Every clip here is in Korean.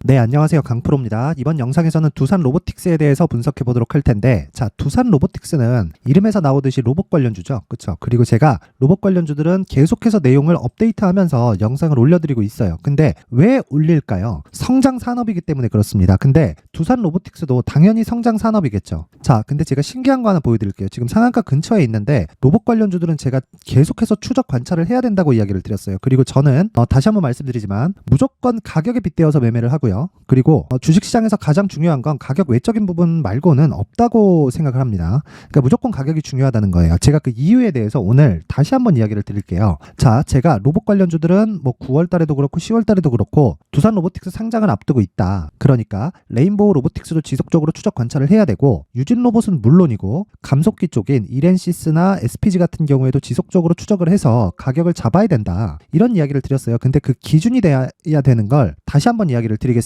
네, 안녕하세요. 강프로입니다. 이번 영상에서는 두산 로보틱스에 대해서 분석해 보도록 할 텐데, 자, 두산 로보틱스는 이름에서 나오듯이 로봇 관련주죠. 그쵸? 그리고 제가 로봇 관련주들은 계속해서 내용을 업데이트하면서 영상을 올려드리고 있어요. 근데 왜 올릴까요? 성장 산업이기 때문에 그렇습니다. 근데 두산 로보틱스도 당연히 성장 산업이겠죠. 자, 근데 제가 신기한 거 하나 보여드릴게요. 지금 상한가 근처에 있는데 로봇 관련주들은 제가 계속해서 추적 관찰을 해야 된다고 이야기를 드렸어요. 그리고 저는 다시 한번 말씀드리지만 무조건 가격에 빗대어서 매매를 하고요. 그리고 주식시장에서 가장 중요한 건 가격 외적인 부분 말고는 없다고 생각을 합니다. 그러니까 무조건 가격이 중요하다는 거예요. 제가 그 이유에 대해서 오늘 다시 한번 이야기를 드릴게요. 자, 제가 로봇 관련주들은 뭐 9월 달에도 그렇고 10월 달에도 그렇고 두산 로보틱스 상장을 앞두고 있다. 그러니까 레인보우 로보틱스도 지속적으로 추적 관찰을 해야 되고 유진 로봇은 물론이고 감속기 쪽인 이렌시스나 SPG 같은 경우에도 지속적으로 추적을 해서 가격을 잡아야 된다. 이런 이야기를 드렸어요. 근데 그 기준이 돼야 되는 걸 다시 한번 이야기를 드리겠습니다.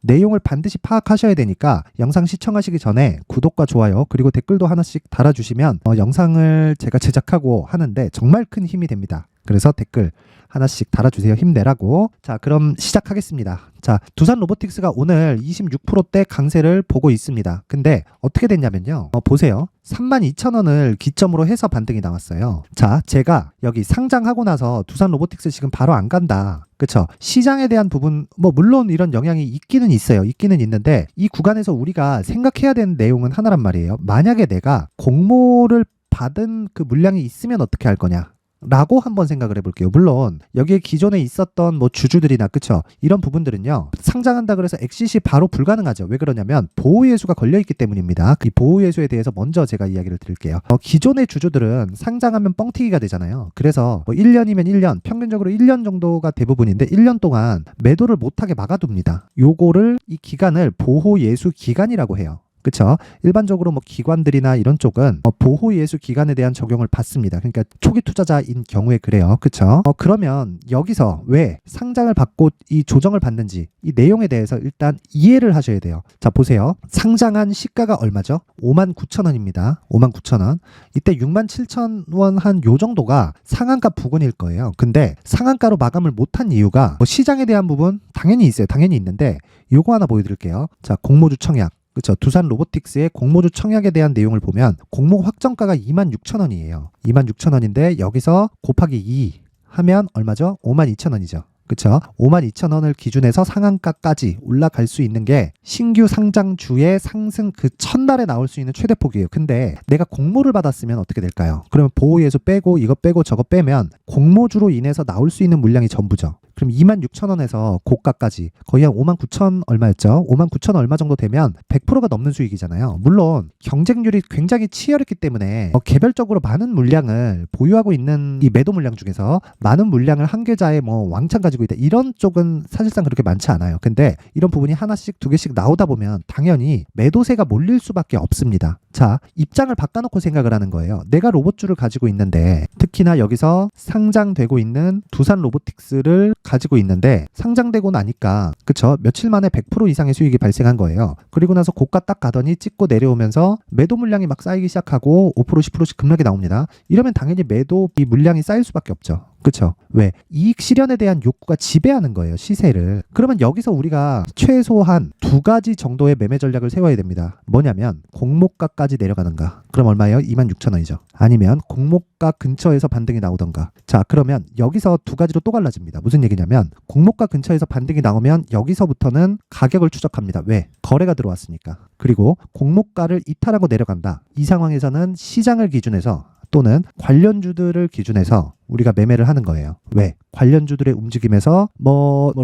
내용을 반드시 파악하셔야 되니까 영상 시청하시기 전에 구독과 좋아요 그리고 댓글도 하나씩 달아주시면 영상을 제가 제작하고 하는데 정말 큰 힘이 됩니다. 그래서 댓글 하나씩 달아주세요. 힘내라고. 자, 그럼 시작하겠습니다. 자, 두산 로보틱스가 오늘 26%대 강세를 보고 있습니다. 근데 어떻게 됐냐면요. 보세요. 32,000원을 기점으로 해서 반등이 나왔어요. 자, 제가 여기 상장하고 나서 두산 로보틱스 지금 바로 안 간다. 그쵸? 시장에 대한 부분, 물론 이런 영향이 있기는 있어요. 있기는 있는데 이 구간에서 우리가 생각해야 되는 내용은 하나란 말이에요. 만약에 내가 공모를 받은 그 물량이 있으면 어떻게 할 거냐? 라고 한번 생각을 해볼게요. 물론 여기에 기존에 있었던 주주들이나 그쵸? 이런 부분들은요. 상장한다 그래서 엑시시 바로 불가능하죠. 왜 그러냐면 보호예수가 걸려있기 때문입니다. 이 보호예수에 대해서 먼저 제가 이야기를 드릴게요. 기존의 주주들은 상장하면 뻥튀기가 되잖아요. 그래서 1년이면 1년, 평균적으로 1년 정도가 대부분인데 1년 동안 매도를 못하게 막아둡니다. 요거를 이 기간을 보호예수 기간이라고 해요. 그쵸? 일반적으로 기관들이나 이런 쪽은 보호예수 기간에 대한 적용을 받습니다. 그러니까 초기 투자자인 경우에 그래요. 그쵸? 그러면 여기서 왜 상장을 받고 이 조정을 받는지 이 내용에 대해서 일단 이해를 하셔야 돼요. 자, 보세요. 상장한 시가가 얼마죠? 59,000원입니다. 59,000원. 이때 67,000원 한 요 정도가 상한가 부근일 거예요. 근데 상한가로 마감을 못한 이유가 시장에 대한 부분 당연히 있어요. 당연히 있는데 요거 하나 보여드릴게요. 자, 공모주 청약. 그렇죠. 두산 로보틱스의 공모주 청약에 대한 내용을 보면 공모 확정가가 26,000원이에요. 26,000원인데 여기서 곱하기 2 하면 얼마죠? 52,000원이죠. 그쵸? 52,000원을 기준해서 상한가까지 올라갈 수 있는 게 신규 상장주의 상승 그 첫날에 나올 수 있는 최대폭이에요. 근데 내가 공모를 받았으면 어떻게 될까요? 그러면 보호예수 빼고 이거 빼고 저거 빼면 공모주로 인해서 나올 수 있는 물량이 전부죠. 그럼 26,000원에서 고가까지 거의 한 59,000 얼마였죠? 59,000 얼마 정도 되면 100%가 넘는 수익이잖아요. 물론 경쟁률이 굉장히 치열했기 때문에 개별적으로 많은 물량을 보유하고 있는 이 매도 물량 중에서 많은 물량을 한 계좌에 왕창 가지고 있다. 이런 쪽은 사실상 그렇게 많지 않아요. 근데 이런 부분이 하나씩 두 개씩 나오다 보면 당연히 매도세가 몰릴 수밖에 없습니다. 자, 입장을 바꿔놓고 생각을 하는 거예요. 내가 로봇주를 가지고 있는데 특히나 여기서 상장되고 있는 두산 로보틱스를 가지고 있는데 상장되고 나니까 그쵸? 며칠 만에 100% 이상의 수익이 발생한 거예요. 그리고 나서 고가 딱 가더니 찍고 내려오면서 매도 물량이 막 쌓이기 시작하고 5% 10%씩 급락이 나옵니다. 이러면 당연히 매도 이 물량이 쌓일 수밖에 없죠. 그쵸? 왜? 이익 실현에 대한 욕구가 지배하는 거예요. 시세를. 그러면 여기서 우리가 최소한 두 가지 정도의 매매 전략을 세워야 됩니다. 뭐냐면 공모가까지 내려가는가. 그럼 얼마예요? 26,000원이죠. 아니면 공모가 근처에서 반등이 나오던가. 자, 그러면 여기서 두 가지로 또 갈라집니다. 무슨 얘기냐면 공모가 근처에서 반등이 나오면 여기서부터는 가격을 추적합니다. 왜? 거래가 들어왔으니까. 그리고 공모가를 이탈하고 내려간다. 이 상황에서는 시장을 기준해서 또는 관련주들을 기준해서 우리가 매매를 하는 거예요. 왜? 관련주들의 움직임에서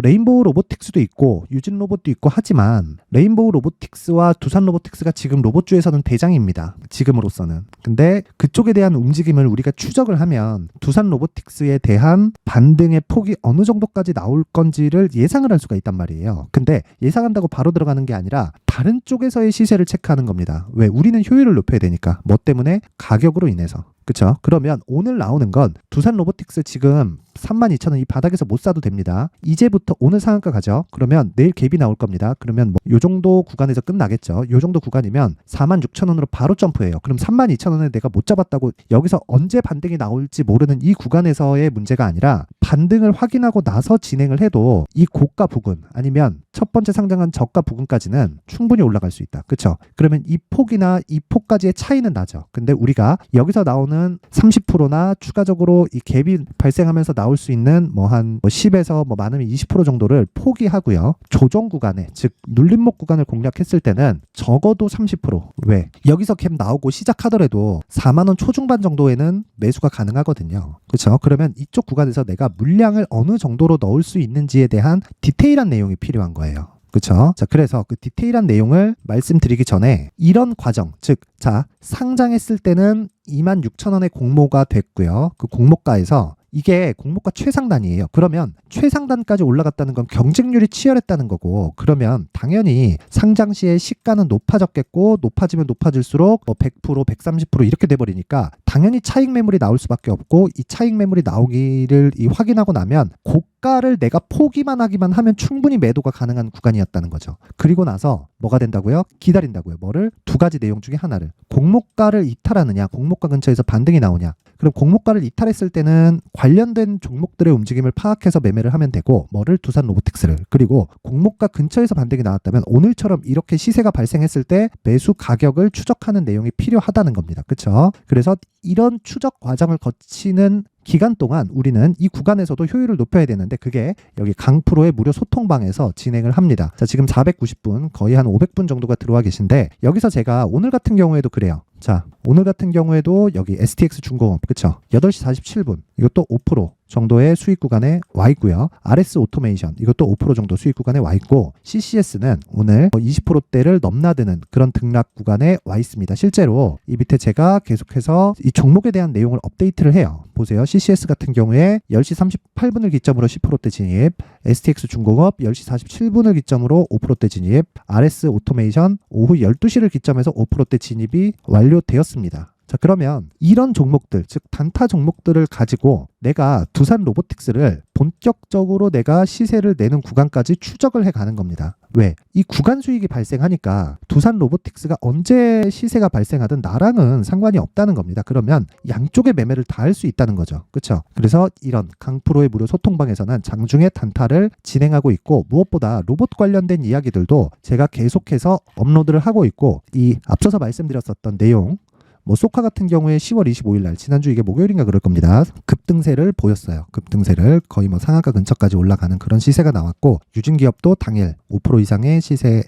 레인보우 로보틱스도 있고 유진 로봇도 있고 하지만 레인보우 로보틱스와 두산 로보틱스가 지금 로봇주에서는 대장입니다. 지금으로서는. 근데 그쪽에 대한 움직임을 우리가 추적을 하면 두산 로보틱스에 대한 반등의 폭이 어느 정도까지 나올 건지를 예상을 할 수가 있단 말이에요. 근데 예상한다고 바로 들어가는 게 아니라 다른 쪽에서의 시세를 체크하는 겁니다. 왜? 우리는 효율을 높여야 되니까. 뭐 때문에? 가격으로 인해서. 그쵸? 그러면 오늘 나오는 건 두산 로보틱스 지금 32,000원 이 바닥에서 못 사도 됩니다. 이제부터 오늘 상한가 가죠. 그러면 내일 갭이 나올 겁니다. 그러면 뭐 요 정도 구간에서 끝나겠죠. 요 정도 구간이면 46,000원으로 바로 점프해요. 그럼 32,000원에 내가 못 잡았다고 여기서 언제 반등이 나올지 모르는 이 구간에서의 문제가 아니라 반등을 확인하고 나서 진행을 해도 이 고가 부근 아니면 첫 번째 상장한 저가 부근까지는 충분히 올라갈 수 있다. 그렇죠? 그러면 이 폭이나 이 폭까지의 차이는 나죠. 근데 우리가 여기서 나오는 30%나 추가적으로 이 갭이 발생하면서 나올 수 있는 뭐 한 10에서 뭐 많으면 20% 정도를 포기하고요. 조정 구간에 즉 눌림목 구간을 공략했을 때는 적어도 30%. 왜? 여기서 갭 나오고 시작하더라도 4만 원 초중반 정도에는 매수가 가능하거든요. 그렇죠? 그러면 이쪽 구간에서 내가 물량을 어느 정도로 넣을 수 있는지에 대한 디테일한 내용이 필요한 거예요. 그렇죠? 자, 그래서 그 디테일한 내용을 말씀드리기 전에 이런 과정, 즉, 자, 상장했을 때는 26,000원의 공모가 됐고요. 그 공모가에서 이게 공모가 최상단이에요. 그러면 최상단까지 올라갔다는 건 경쟁률이 치열했다는 거고, 그러면 당연히 상장 시에 시가는 높아졌겠고, 높아지면 높아질수록 뭐 100%, 130% 이렇게 돼버리니까 당연히 차익 매물이 나올 수밖에 없고, 이 차익 매물이 나오기를 확인하고 나면 고가를 내가 포기만 하기만 하면 충분히 매도가 가능한 구간이었다는 거죠. 그리고 나서 뭐가 된다고요? 기다린다고요. 뭐를? 두 가지 내용 중에 하나를. 공모가를 이탈하느냐, 공모가 근처에서 반등이 나오냐. 그럼 공모가를 이탈했을 때는 관련된 종목들의 움직임을 파악해서 매매를 하면 되고, 뭐를? 두산 로보틱스를. 그리고 공모가 근처에서 반등이 나왔다면 오늘처럼 이렇게 시세가 발생했을 때 매수 가격을 추적하는 내용이 필요하다는 겁니다. 그렇죠? 그래서 이런 추적 과정을 거치는 기간 동안 우리는 이 구간에서도 효율을 높여야 되는데, 그게 여기 강프로의 무료 소통방에서 진행을 합니다. 자, 지금 490분, 거의 한 500분 정도가 들어와 계신데, 여기서 제가 오늘 같은 경우에도 그래요. 자, 오늘 같은 경우에도 여기 STX 중공업, 그쵸? 8시 47분, 이것도 5% 정도의 수익 구간에 와 있고요. RS 오토메이션, 이것도 5% 정도 수익 구간에 와 있고, CCS는 오늘 20%대를 넘나드는 그런 등락 구간에 와 있습니다. 실제로 이 밑에 제가 계속해서 이 종목에 대한 내용을 업데이트를 해요. 보세요. CCS 같은 경우에 10시 38분을 기점으로 10%대 진입, STX 중공업 10시 47분을 기점으로 5%대 진입, RS 오토메이션 오후 12시를 기점해서 5%대 진입이 완료되었습니다. 자, 그러면 이런 종목들, 즉 단타 종목들을 가지고 내가 두산 로보틱스를 본격적으로 내가 시세를 내는 구간까지 추적을 해가는 겁니다. 왜? 이 구간 수익이 발생하니까 두산 로보틱스가 언제 시세가 발생하든 나랑은 상관이 없다는 겁니다. 그러면 양쪽의 매매를 다 할 수 있다는 거죠. 그렇죠? 그래서 이런 강프로의 무료 소통방에서는 장중에 단타를 진행하고 있고, 무엇보다 로봇 관련된 이야기들도 제가 계속해서 업로드를 하고 있고, 이 앞서서 말씀드렸었던 내용, 뭐 소카 같은 경우에 10월 25일 날, 지난주 이게 목요일인가 그럴 겁니다. 급등세를 보였어요. 급등세를 거의 뭐 상한가 근처까지 올라가는 그런 시세가 나왔고, 유진기업도 당일 5% 이상의 시세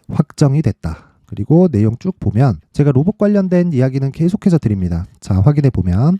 확정이 됐다. 그리고 내용 쭉 보면 제가 로봇 관련된 이야기는 계속해서 드립니다. 자, 확인해 보면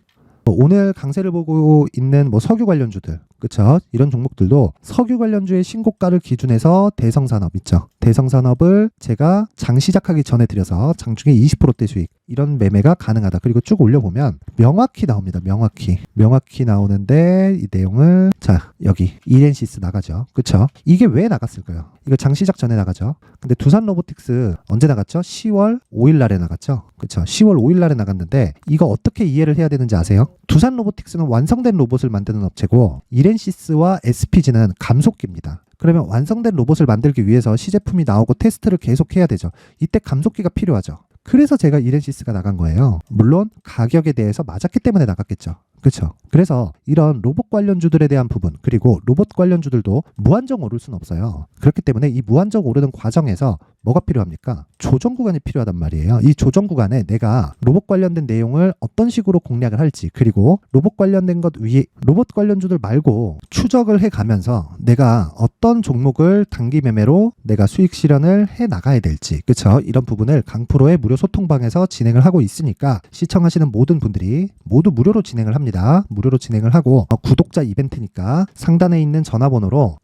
오늘 강세를 보고 있는 뭐 석유 관련주들, 그쵸? 이런 종목들도 석유 관련주의 신고가를 기준해서 대성산업 있죠. 대성산업을 제가 장 시작하기 전에 드려서 장중에 20%대 수익, 이런 매매가 가능하다. 그리고 쭉 올려보면 명확히 나옵니다. 명확히 나오는데 이 내용을, 자, 여기 이렌시스 나가죠. 그쵸? 이게 왜 나갔을까요? 이거 장 시작 전에 나가죠. 근데 두산 로보틱스 언제 나갔죠? 10월 5일 날에 나갔죠. 그쵸? 10월 5일 날에 나갔는데 이거 어떻게 이해를 해야 되는지 아세요? 두산 로보틱스는 완성된 로봇을 만드는 업체고, 이렌시스와 SPG는 감속기입니다. 그러면 완성된 로봇을 만들기 위해서 시제품이 나오고 테스트를 계속해야 되죠. 이때 감속기가 필요하죠. 그래서 제가 이렌시스가 나간 거예요. 물론 가격에 대해서 맞았기 때문에 나갔겠죠. 그렇죠. 그래서 이런 로봇 관련주들에 대한 부분, 그리고 로봇 관련주들도 무한정 오를 수는 없어요. 그렇기 때문에 이 무한정 오르는 과정에서 뭐가 필요합니까? 조정 구간이 필요하단 말이에요. 이 조정 구간에 내가 로봇 관련된 내용을 어떤 식으로 공략을 할지, 그리고 로봇 관련된 것 위에 로봇 관련주들 말고 추적을 해가면서 내가 어떤 종목을 단기 매매로 내가 수익 실현을 해 나가야 될지, 그렇죠? 이런 부분을 강프로의 무료 소통방에서 진행을 하고 있으니까 시청하시는 모든 분들이 모두 무료로 진행을 합니다. 무료로 진행을 하고, 구독자 이벤트니까 상단에 있는 전화번호로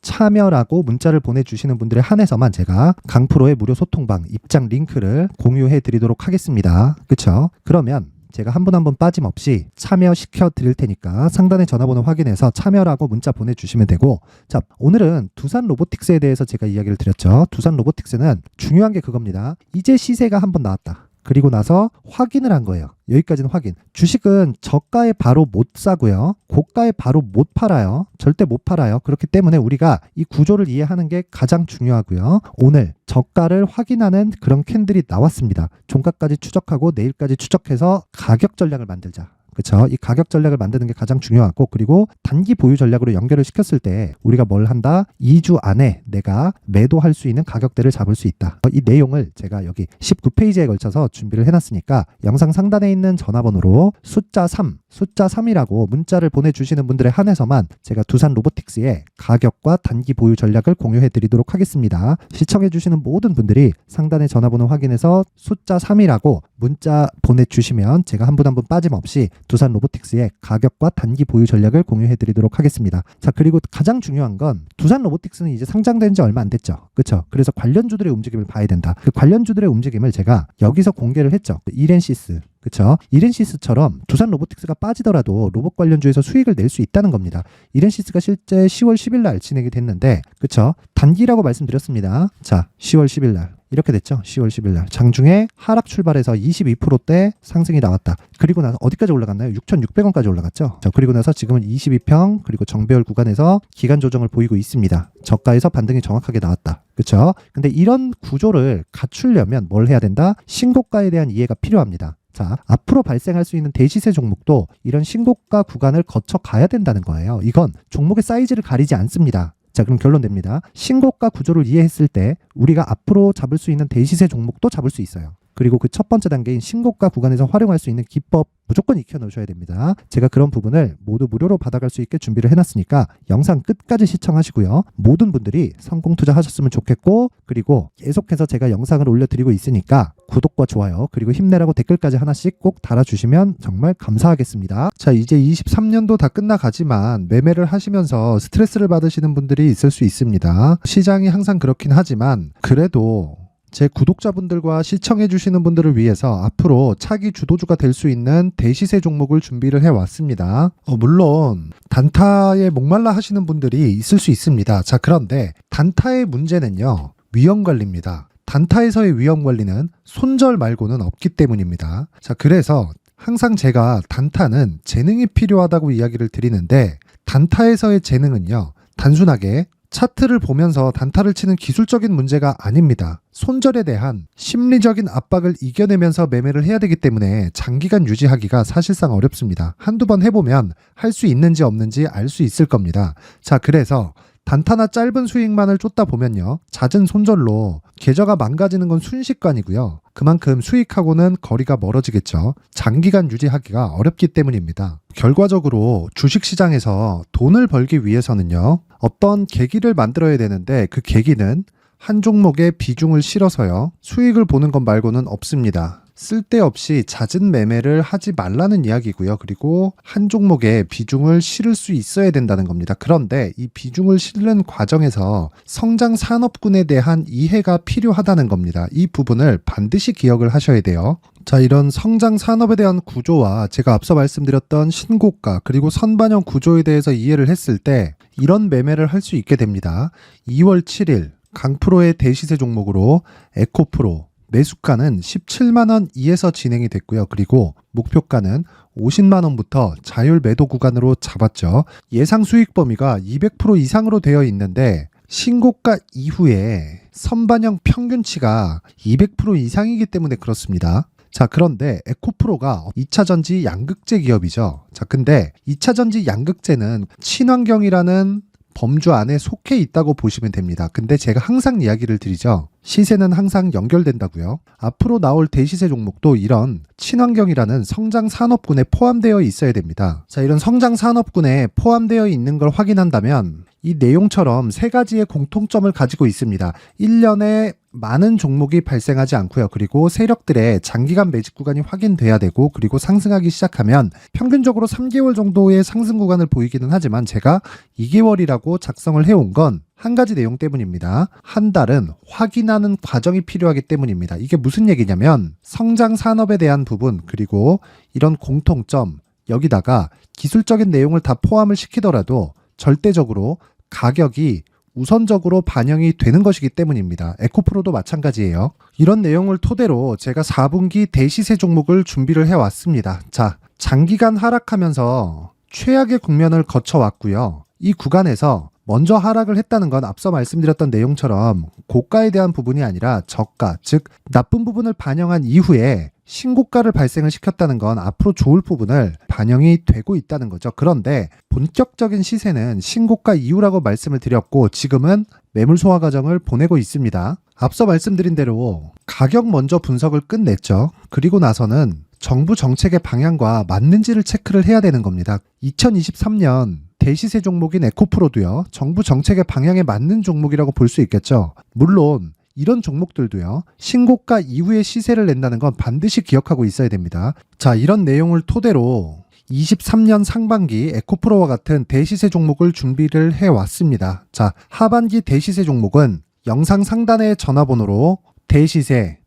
참여라고 문자를 보내주시는 분들에 한해서만 제가 강프로의 무료 소통방 입장 링크를 공유해 드리도록 하겠습니다. 그쵸? 그러면 제가 한 분 한 분 빠짐없이 참여시켜 드릴 테니까 상단의 전화번호 확인해서 참여라고 문자 보내주시면 되고, 자, 오늘은 두산 로보틱스에 대해서 제가 이야기를 드렸죠. 두산 로보틱스는 중요한 게 그겁니다. 이제 시세가 한번 나왔다. 그리고 나서 확인을 한 거예요. 여기까지는 확인. 주식은 저가에 바로 못 사고요. 고가에 바로 못 팔아요. 절대 못 팔아요. 그렇기 때문에 우리가 이 구조를 이해하는 게 가장 중요하고요. 오늘 저가를 확인하는 그런 캔들이 나왔습니다. 종가까지 추적하고 내일까지 추적해서 가격 전략을 만들자. 그렇죠. 이 가격 전략을 만드는 게 가장 중요하고, 그리고 단기 보유 전략으로 연결을 시켰을 때 우리가 뭘 한다? 2주 안에 내가 매도할 수 있는 가격대를 잡을 수 있다. 이 내용을 제가 여기 19페이지에 걸쳐서 준비를 해놨으니까 영상 상단에 있는 전화번호로 숫자 3이라고 문자를 보내주시는 분들에 한해서만 제가 두산 로보틱스의 가격과 단기 보유 전략을 공유해 드리도록 하겠습니다. 시청해 주시는 모든 분들이 상단의 전화번호 확인해서 숫자 3이라고 문자 보내주시면 제가 한 분 한 분 빠짐없이 두산 로보틱스의 가격과 단기 보유 전략을 공유해 드리도록 하겠습니다. 자, 그리고 가장 중요한 건 두산 로보틱스는 이제 상장된 지 얼마 안 됐죠. 그렇죠? 그래서 관련주들의 움직임을 봐야 된다. 그 관련주들의 움직임을 제가 여기서 공개를 했죠. 이렌시스. 그렇죠? 이렌시스처럼 두산 로보틱스가 빠지더라도 로봇 관련주에서 수익을 낼 수 있다는 겁니다. 이렌시스가 실제 10월 10일 날 진행이 됐는데, 그렇죠? 단기라고 말씀드렸습니다. 자, 10월 10일 날 이렇게 됐죠. 10월 10일 날 장중에 하락 출발해서 22%대 상승이 나왔다. 그리고 나서 어디까지 올라갔나요? 6,600원까지 올라갔죠. 자, 그리고 나서 지금은 22평 그리고 정배열 구간에서 기간 조정을 보이고 있습니다. 저가에서 반등이 정확하게 나왔다. 그렇죠? 근데 이런 구조를 갖추려면 뭘 해야 된다? 신고가에 대한 이해가 필요합니다. 자, 앞으로 발생할 수 있는 대시세 종목도 이런 신고가 구간을 거쳐 가야 된다는 거예요. 이건 종목의 사이즈를 가리지 않습니다. 자, 그럼 결론 냅니다. 신고가 구조를 이해했을 때 우리가 앞으로 잡을 수 있는 대시세 종목도 잡을 수 있어요. 그리고 그 첫 번째 단계인 신고가 구간에서 활용할 수 있는 기법 무조건 익혀 놓으셔야 됩니다. 제가 그런 부분을 모두 무료로 받아갈 수 있게 준비를 해놨으니까 영상 끝까지 시청하시고요. 모든 분들이 성공 투자하셨으면 좋겠고, 그리고 계속해서 제가 영상을 올려드리고 있으니까 구독과 좋아요 그리고 힘내라고 댓글까지 하나씩 꼭 달아주시면 정말 감사하겠습니다. 자, 이제 23년도 다 끝나가지만 매매를 하시면서 스트레스를 받으시는 분들이 있을 수 있습니다. 시장이 항상 그렇긴 하지만 그래도 제 구독자분들과 시청해주시는 분들을 위해서 앞으로 차기 주도주가 될 수 있는 대시세 종목을 준비를 해왔습니다. 물론 단타에 목말라 하시는 분들이 있을 수 있습니다. 자, 그런데 단타의 문제는요, 위험관리입니다. 단타에서의 위험관리는 손절 말고는 없기 때문입니다. 자, 그래서 항상 제가 단타는 재능이 필요하다고 이야기를 드리는데, 단타에서의 재능은요, 단순하게 차트를 보면서 단타를 치는 기술적인 문제가 아닙니다. 손절에 대한 심리적인 압박을 이겨내면서 매매를 해야 되기 때문에 장기간 유지하기가 사실상 어렵습니다. 한두 번 해보면 할 수 있는지 없는지 알 수 있을 겁니다. 자, 그래서 단타나 짧은 수익만을 쫓다 보면요, 잦은 손절로 계좌가 망가지는 건 순식간이고요. 그만큼 수익하고는 거리가 멀어지겠죠. 장기간 유지하기가 어렵기 때문입니다. 결과적으로 주식시장에서 돈을 벌기 위해서는요, 어떤 계기를 만들어야 되는데 그 계기는 한 종목에 비중을 실어서요, 수익을 보는 것 말고는 없습니다. 쓸데없이 잦은 매매를 하지 말라는 이야기고요. 그리고 한 종목에 비중을 실을 수 있어야 된다는 겁니다. 그런데 이 비중을 실는 과정에서 성장 산업군에 대한 이해가 필요하다는 겁니다. 이 부분을 반드시 기억을 하셔야 돼요. 자, 이런 성장 산업에 대한 구조와 제가 앞서 말씀드렸던 신고가 그리고 선반영 구조에 대해서 이해를 했을 때 이런 매매를 할 수 있게 됩니다. 2월 7일 강프로의 대시세 종목으로 에코프로 매수가는 17만원 이에서 진행이 됐고요. 그리고 목표가는 50만원부터 자율 매도 구간으로 잡았죠. 예상 수익 범위가 200% 이상으로 되어 있는데 신고가 이후에 선반영 평균치가 200% 이상이기 때문에 그렇습니다. 자, 그런데 에코프로가 2차전지 양극재 기업이죠. 자, 근데 2차전지 양극재는 친환경이라는 범주 안에 속해 있다고 보시면 됩니다. 근데 제가 항상 이야기를 드리죠. 시세는 항상 연결된다고요. 앞으로 나올 대시세 종목도 이런 친환경이라는 성장 산업군에 포함되어 있어야 됩니다. 자, 이런 성장 산업군에 포함되어 있는 걸 확인한다면 이 내용처럼 세 가지의 공통점을 가지고 있습니다. 1년에 많은 종목이 발생하지 않고요. 그리고 세력들의 장기간 매집 구간이 확인돼야 되고, 그리고 상승하기 시작하면 평균적으로 3개월 정도의 상승 구간을 보이기는 하지만 제가 2개월이라고 작성을 해온 건 한 가지 내용 때문입니다. 한 달은 확인하는 과정이 필요하기 때문입니다. 이게 무슨 얘기냐면 성장 산업에 대한 부분 그리고 이런 공통점, 여기다가 기술적인 내용을 다 포함을 시키더라도 절대적으로 가격이 우선적으로 반영이 되는 것이기 때문입니다. 에코프로도 마찬가지예요. 이런 내용을 토대로 제가 4분기 대시세 종목을 준비를 해왔습니다. 자, 장기간 하락하면서 최악의 국면을 거쳐왔고요. 이 구간에서 먼저 하락을 했다는 건 앞서 말씀드렸던 내용처럼 고가에 대한 부분이 아니라 저가, 즉 나쁜 부분을 반영한 이후에 신고가를 발생을 시켰다는 건 앞으로 좋을 부분을 반영이 되고 있다는 거죠. 그런데 본격적인 시세는 신고가 이후라고 말씀을 드렸고 지금은 매물 소화 과정을 보내고 있습니다. 앞서 말씀드린 대로 가격 먼저 분석을 끝냈죠. 그리고 나서는 정부 정책의 방향과 맞는지를 체크를 해야 되는 겁니다. 2023년 대시세 종목인 에코프로도요, 정부 정책의 방향에 맞는 종목이라고 볼 수 있겠죠. 물론 이런 종목들도요, 신고가 이후에 시세를 낸다는 건 반드시 기억하고 있어야 됩니다. 자, 이런 내용을 토대로 23년 상반기 에코프로와 같은 대시세 종목을 준비를 해왔습니다. 자, 하반기 대시세 종목은 영상 상단의 전화번호로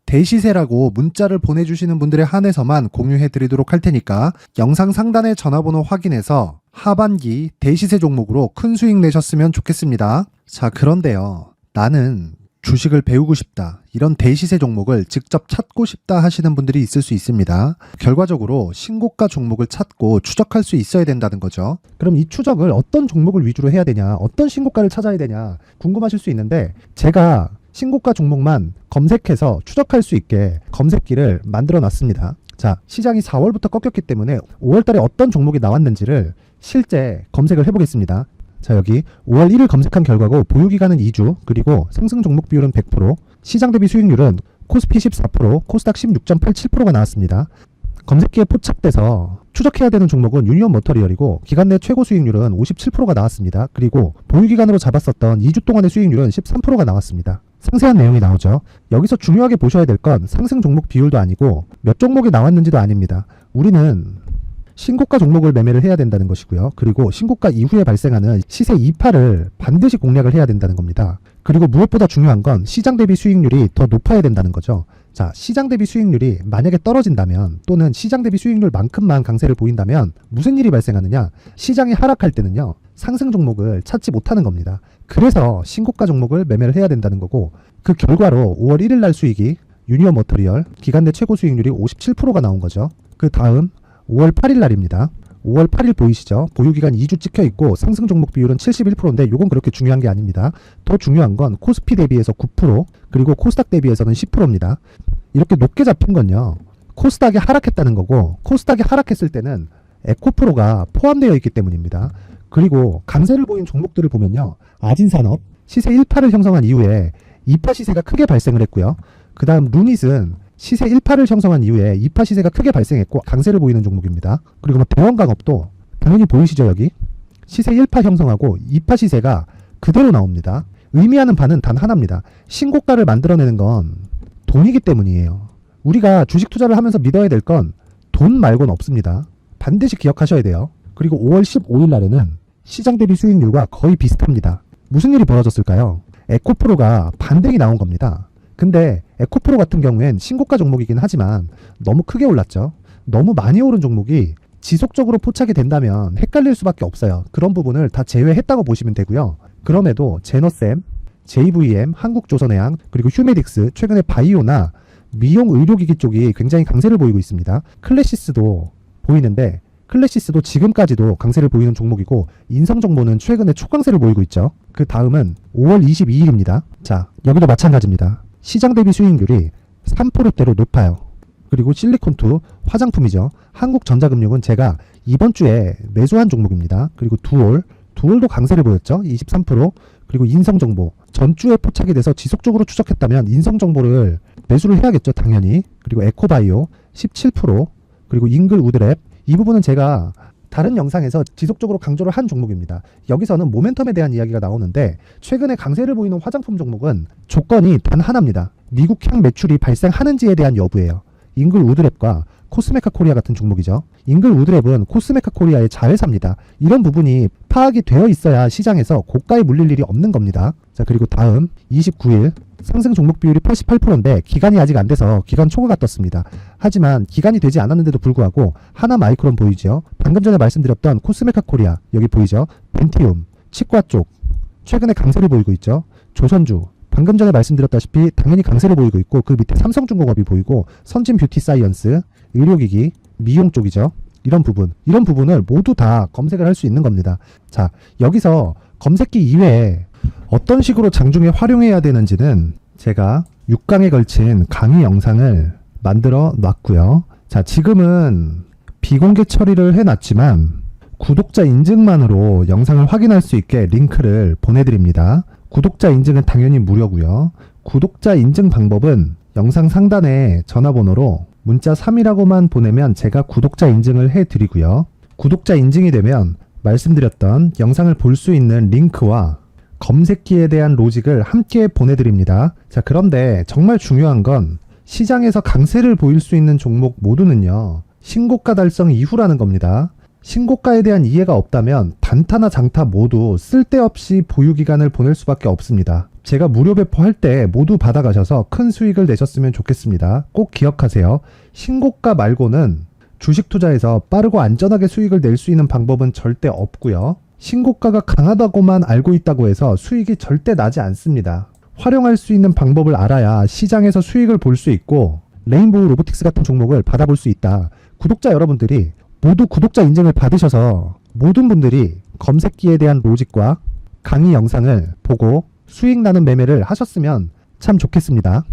대시세라고 문자를 보내주시는 분들에 한해서만 공유해드리도록 할 테니까 영상 상단의 전화번호 확인해서 하반기 대시세 종목으로 큰 수익 내셨으면 좋겠습니다. 자, 그런데요, 나는 주식을 배우고 싶다, 이런 대시세 종목을 직접 찾고 싶다 하시는 분들이 있을 수 있습니다. 결과적으로 신고가 종목을 찾고 추적할 수 있어야 된다는 거죠. 그럼 이 추적을 어떤 종목을 위주로 해야 되냐, 어떤 신고가를 찾아야 되냐 궁금하실 수 있는데, 제가 신고가 종목만 검색해서 추적할 수 있게 검색기를 만들어 놨습니다. 자, 시장이 4월부터 꺾였기 때문에 5월 달에 어떤 종목이 나왔는지를 실제 검색을 해보겠습니다. 자, 여기 5월 1일 검색한 결과고 보유기간은 2주, 그리고 상승 종목 비율은 100%, 시장 대비 수익률은 코스피 14%, 코스닥 16.87%가 나왔습니다. 검색기에 포착돼서 추적해야 되는 종목은 유니온 머터리얼이고 기간 내 최고 수익률은 57%가 나왔습니다. 그리고 보유기간으로 잡았었던 2주 동안의 수익률은 13%가 나왔습니다. 상세한 내용이 나오죠. 여기서 중요하게 보셔야 될 건 상승 종목 비율도 아니고 몇 종목이 나왔는지도 아닙니다. 우리는 신고가 종목을 매매를 해야 된다는 것이고요. 그리고 신고가 이후에 발생하는 시세 이파를 반드시 공략을 해야 된다는 겁니다. 그리고 무엇보다 중요한 건 시장 대비 수익률이 더 높아야 된다는 거죠. 자, 시장 대비 수익률이 만약에 떨어진다면, 또는 시장 대비 수익률만큼만 강세를 보인다면 무슨 일이 발생하느냐? 시장이 하락할 때는요, 상승 종목을 찾지 못하는 겁니다. 그래서 신고가 종목을 매매를 해야 된다는 거고, 그 결과로 5월 1일 날 수익이 유니온 머터리얼 기간 내 최고 수익률이 57%가 나온 거죠. 그 다음 5월 8일 날입니다. 5월 8일 보이시죠? 보유기간 2주 찍혀 있고 상승 종목 비율은 71%인데 이건 그렇게 중요한 게 아닙니다. 더 중요한 건 코스피 대비해서 9%, 그리고 코스닥 대비해서는 10%입니다. 이렇게 높게 잡힌 건요, 코스닥이 하락했다는 거고, 코스닥이 하락했을 때는 에코프로가 포함되어 있기 때문입니다. 그리고 강세를 보인 종목들을 보면요, 아진산업 시세 1파를 형성한 이후에 2파 시세가 크게 발생을 했고요. 그 다음 루닛은 시세 1파를 형성한 이후에 2파 시세가 크게 발생했고 강세를 보이는 종목입니다. 그리고 뭐 대원강업도 당연히 보이시죠? 여기 시세 1파 형성하고 2파 시세가 그대로 나옵니다. 의미하는 바는 단 하나입니다. 신고가를 만들어내는 건 돈이기 때문이에요. 우리가 주식 투자를 하면서 믿어야 될 건 돈 말고는 없습니다. 반드시 기억하셔야 돼요. 그리고 5월 15일 날에는 시장 대비 수익률과 거의 비슷합니다. 무슨 일이 벌어졌을까요? 에코프로가 반등이 나온 겁니다. 근데 에코프로 같은 경우엔 신고가 종목이긴 하지만 너무 크게 올랐죠. 너무 많이 오른 종목이 지속적으로 포착이 된다면 헷갈릴 수밖에 없어요. 그런 부분을 다 제외했다고 보시면 되고요. 그럼에도 제너셈, JVM, 한국조선해양, 그리고 휴메딕스, 최근에 바이오나 미용 의료기기 쪽이 굉장히 강세를 보이고 있습니다. 클래시스도 보이는데, 클래시스도 지금까지도 강세를 보이는 종목이고, 인성정보는 최근에 초강세를 보이고 있죠. 그 다음은 5월 22일입니다. 자, 여기도 마찬가지입니다. 시장 대비 수익률이 3%대로 높아요. 그리고 실리콘2 화장품이죠. 한국전자금융은 제가 이번 주에 매수한 종목입니다. 그리고 두올도 강세를 보였죠. 23%. 그리고 인성정보 전주에 포착이 돼서 지속적으로 추적했다면 인성정보를 매수를 해야겠죠. 당연히. 그리고 에코바이오 17%. 그리고 잉글우드랩, 이 부분은 제가 다른 영상에서 지속적으로 강조를 한 종목입니다. 여기서는 모멘텀에 대한 이야기가 나오는데, 최근에 강세를 보이는 화장품 종목은 조건이 단 하나입니다. 미국향 매출이 발생하는지에 대한 여부예요. 잉글우드랩과 코스메카 코리아 같은 종목이죠. 잉글우드랩은 코스메카 코리아의 자회사입니다. 이런 부분이 파악이 되어 있어야 시장에서 고가에 물릴 일이 없는 겁니다. 자, 그리고 다음 29일 상승 종목 비율이 88%인데 기간이 아직 안 돼서 기간 초과가 떴습니다. 하지만 기간이 되지 않았는데도 불구하고 하나 마이크론 보이죠. 방금 전에 말씀드렸던 코스메카 코리아 여기 보이죠. 벤티움 치과 쪽 최근에 강세를 보이고 있죠. 조선주 방금 전에 말씀드렸다시피 당연히 강세를 보이고 있고 그 밑에 삼성중공업이 보이고 선진 뷰티 사이언스, 의료기기, 미용 쪽이죠. 이런 부분을 모두 다 검색을 할 수 있는 겁니다. 자, 여기서 검색기 이외에 어떤 식으로 장중에 활용해야 되는지는 제가 6강에 걸친 강의 영상을 만들어 놨고요. 자, 지금은 비공개 처리를 해놨지만 구독자 인증만으로 영상을 확인할 수 있게 링크를 보내드립니다. 구독자 인증은 당연히 무료고요. 구독자 인증 방법은 영상 상단에 전화번호로 문자 3이라고만 보내면 제가 구독자 인증을 해드리고요. 구독자 인증이 되면 말씀드렸던 영상을 볼 수 있는 링크와 검색기에 대한 로직을 함께 보내드립니다. 자, 그런데 정말 중요한 건 시장에서 강세를 보일 수 있는 종목 모두는요, 신고가 달성 이후라는 겁니다. 신고가에 대한 이해가 없다면 단타나 장타 모두 쓸데없이 보유기간을 보낼 수밖에 없습니다. 제가 무료 배포할 때 모두 받아가셔서 큰 수익을 내셨으면 좋겠습니다. 꼭 기억하세요. 신고가 말고는 주식 투자에서 빠르고 안전하게 수익을 낼 수 있는 방법은 절대 없고요. 신고가가 강하다고만 알고 있다고 해서 수익이 절대 나지 않습니다. 활용할 수 있는 방법을 알아야 시장에서 수익을 볼 수 있고 레인보우 로보틱스 같은 종목을 받아볼 수 있다. 구독자 여러분들이 모두 구독자 인증을 받으셔서 모든 분들이 검색기에 대한 로직과 강의 영상을 보고 수익 나는 매매를 하셨으면 참 좋겠습니다.